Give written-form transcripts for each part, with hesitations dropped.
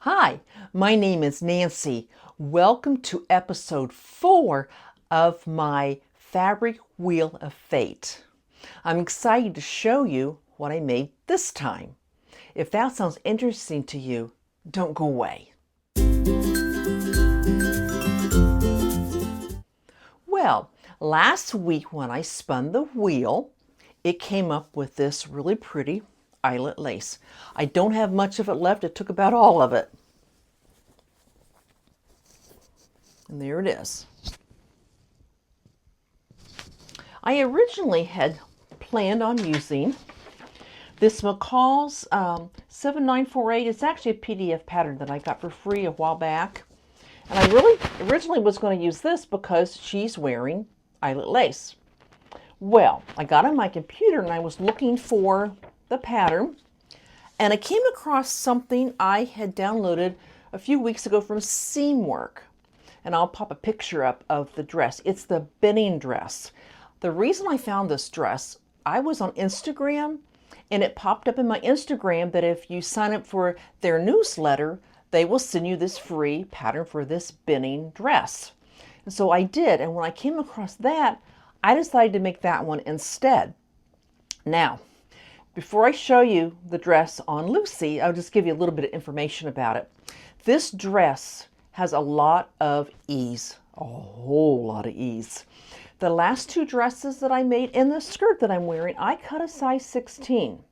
Hi, my name is Nancy. Welcome to episode 4 of my Fabric Wheel of Fate. I'm excited to show you what I made this time. If that sounds interesting to you, don't go away. Well, last week when I spun the wheel, it came up with this really pretty eyelet lace. I don't have much of it left. It took about all of it. And there it is. I originally had planned on using this McCall's 7948. It's actually a PDF pattern that I got for free a while back. And I really originally was going to use this because she's wearing eyelet lace. Well, I got on my computer and I was looking for the pattern, and I came across something I had downloaded a few weeks ago from Seamwork. And I'll pop a picture up of the dress. It's the binning dress. The reason I found this dress, I was on Instagram and it popped up in my Instagram that if you sign up for their newsletter, they will send you this free pattern for this binning dress. And so I did, and when I came across that, I decided to make that one instead. Now, before I show you the dress on Lucy, I'll just give you a little bit of information about it. This dress has a lot of ease, a whole lot of ease. The last two dresses that I made and the skirt that I'm wearing, I cut a size 16.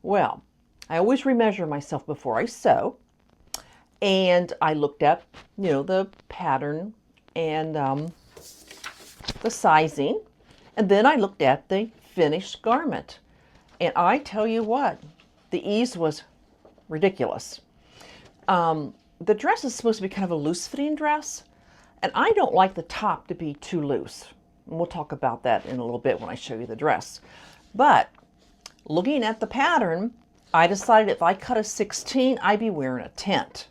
Well, I always remeasure myself before I sew, and I looked up, the pattern and the sizing, and then I looked at the finished garment. And I tell you what, the ease was ridiculous. The dress is supposed to be kind of a loose-fitting dress, and I don't like the top to be too loose. And we'll talk about that in a little bit when I show you the dress. But looking at the pattern, I decided if I cut a 16, I'd be wearing a tent.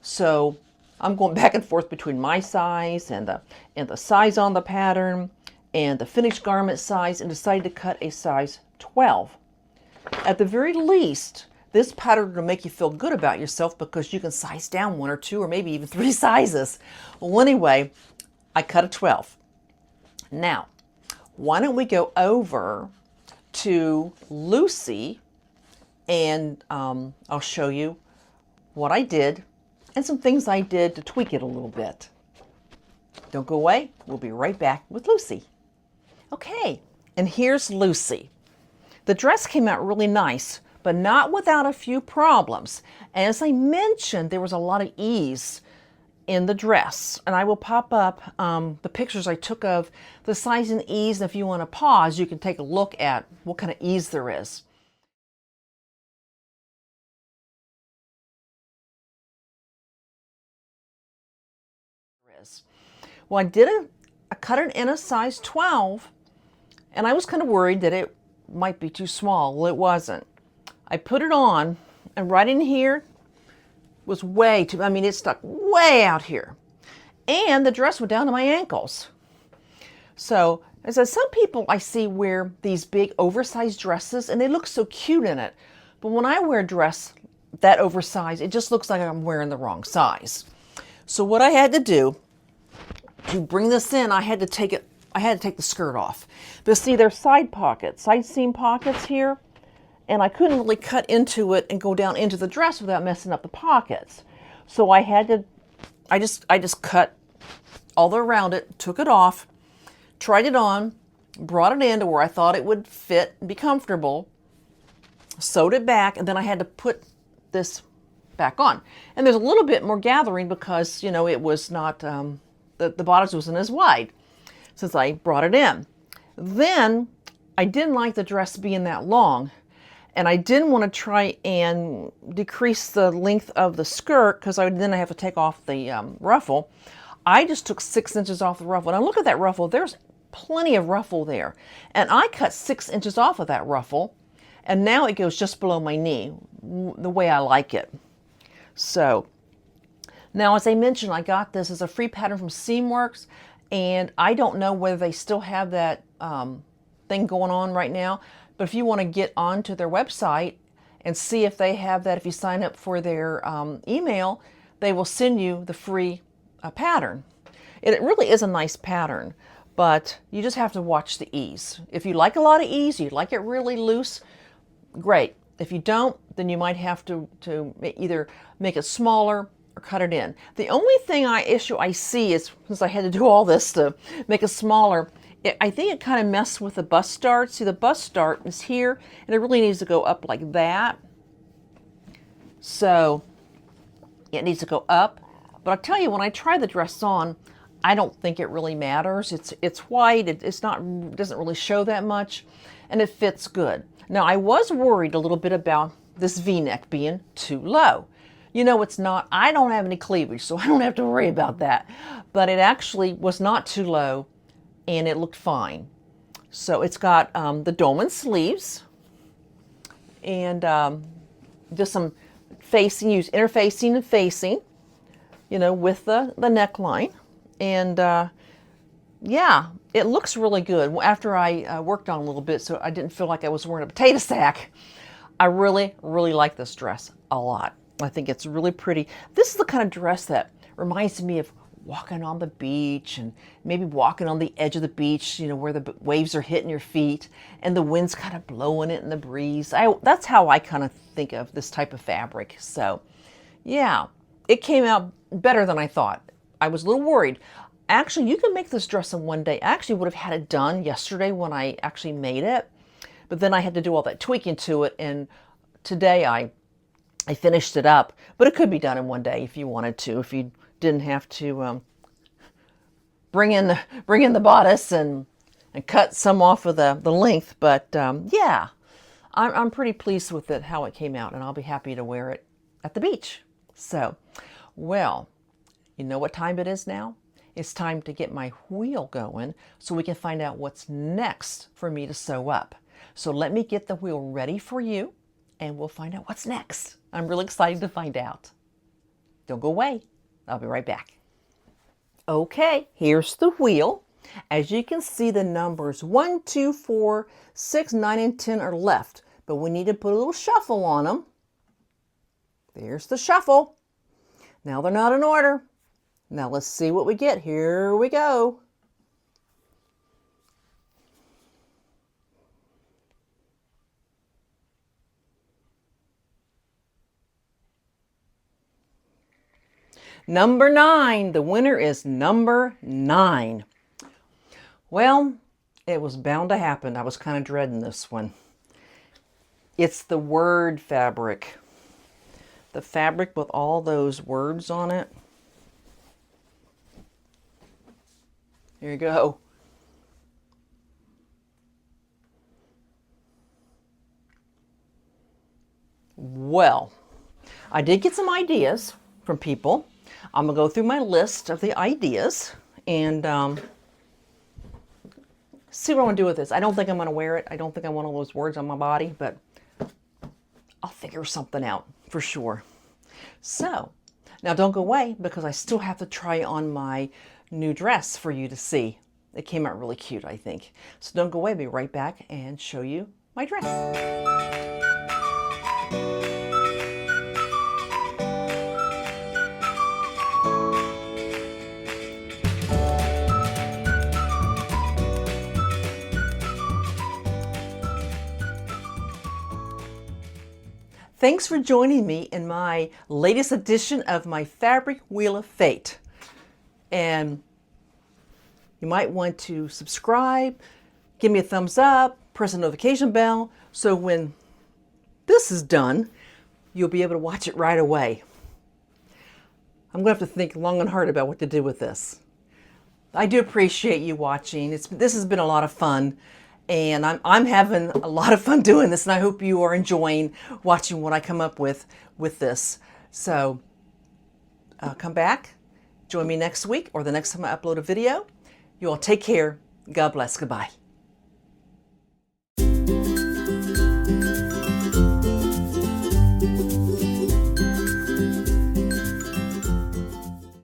So I'm going back and forth between my size and the size on the pattern and the finished garment size, and decided to cut a size 12. At the very least, this pattern will make you feel good about yourself because you can size down 1 or 2 or maybe even 3 sizes. Well, anyway, I cut a 12. Now, why don't we go over to Lucy and I'll show you what I did and some things I did to tweak it a little bit. Don't go away. We'll be right back with Lucy. Okay, and here's Lucy. The dress came out really nice, but not without a few problems. As I mentioned, there was a lot of ease in the dress, and I will pop up the pictures I took of the size and ease. And if you want to pause, you can take a look at what kind of ease there is. Well, I cut it in a size 12, and I was kind of worried that it might be too small. Well, it wasn't. I put it on, and right in here was way too, it stuck way out here. And the dress went down to my ankles. So, as some people I see wear these big oversized dresses, and they look so cute in it. But when I wear a dress that oversized, it just looks like I'm wearing the wrong size. So what I had to do to bring this in, I had to take the skirt off. But see, there's side seam pockets here, and I couldn't really cut into it and go down into the dress without messing up the pockets. So I just cut all around it, took it off, tried it on, brought it in to where I thought it would fit and be comfortable, sewed it back, and then I had to put this back on. And there's a little bit more gathering because, it was not, the bodice wasn't as wide since I brought it in. Then I didn't like the dress being that long, and I didn't want to try and decrease the length of the skirt because then I have to take off the ruffle. I just took 6 inches off the ruffle. Now look at that ruffle. There's plenty of ruffle there. And I cut 6 inches off of that ruffle, and now it goes just below my knee, the way I like it. So now, as I mentioned, I got this as a free pattern from Seamworks, and I don't know whether they still have that thing going on right now. But if you want to get onto their website and see if they have that. If you sign up for their email, they will send you the free pattern. It really is a nice pattern, but you just have to watch the ease. If you like a lot of ease, you like it really loose, great. If you don't, then you might have to either make it smaller or cut it in. The only issue I see is, since I had to do all this to make it smaller, I think it kind of messed with the bust start. See, the bust start is here, and it really needs to go up like that. So it needs to go up. But I'll tell you, when I try the dress on, I don't think it really matters. It's white. It's not, doesn't really show that much, and it fits good. Now, I was worried a little bit about this V-neck being too low. You know, it's not, I don't have any cleavage, so I don't have to worry about that. But it actually was not too low, and it looked fine. So it's got the dolman sleeves, and just some facing, use interfacing and facing, you know, with the neckline. And yeah, it looks really good. After I worked on it a little bit, so I didn't feel like I was wearing a potato sack, I really, really like this dress a lot. I think it's really pretty. This is the kind of dress that reminds me of walking on the beach, and maybe walking on the edge of the beach, you know, where the waves are hitting your feet and the wind's kind of blowing it in the breeze. That's how I kind of think of this type of fabric. So yeah, it came out better than I thought. I was a little worried. Actually, you can make this dress in one day. I actually would have had it done yesterday when I actually made it, but then I had to do all that tweaking to it, and today I finished it up. But it could be done in one day if you wanted to, if you didn't have to bring in the bodice and cut some off of the length. But yeah, I'm pretty pleased with it, how it came out, and I'll be happy to wear it at the beach. So, well, you know what time it is now? It's time to get my wheel going so we can find out what's next for me to sew up. So let me get the wheel ready for you, and we'll find out what's next. I'm really excited to find out. Don't go away. I'll be right back. Okay, here's the wheel. As you can see, the numbers 1, 2, 4, 6, 9, and 10 are left, but we need to put a little shuffle on them. There's the shuffle. Now they're not in order. Now let's see what we get. Here we go. Number 9. The winner is number 9. Well, it was bound to happen. I was kind of dreading this one. It's the word fabric. The fabric with all those words on it. Here you go. Well, I did get some ideas from people. I'm going to go through my list of the ideas and see what I want to do with this. I don't think I'm going to wear it. I don't think I want all those words on my body, but I'll figure something out for sure. So, now don't go away, because I still have to try on my new dress for you to see. It came out really cute, I think. So don't go away. I'll be right back and show you my dress. Thanks for joining me in my latest edition of my Fabric Wheel of Fate. And you might want to subscribe, give me a thumbs up, press the notification bell, so when this is done, you'll be able to watch it right away. I'm going to have to think long and hard about what to do with this. I do appreciate you watching. This has been a lot of fun. And I'm having a lot of fun doing this, and I hope you are enjoying watching what I come up with this. So come back, join me next week or the next time I upload a video. You all take care. God bless. Goodbye.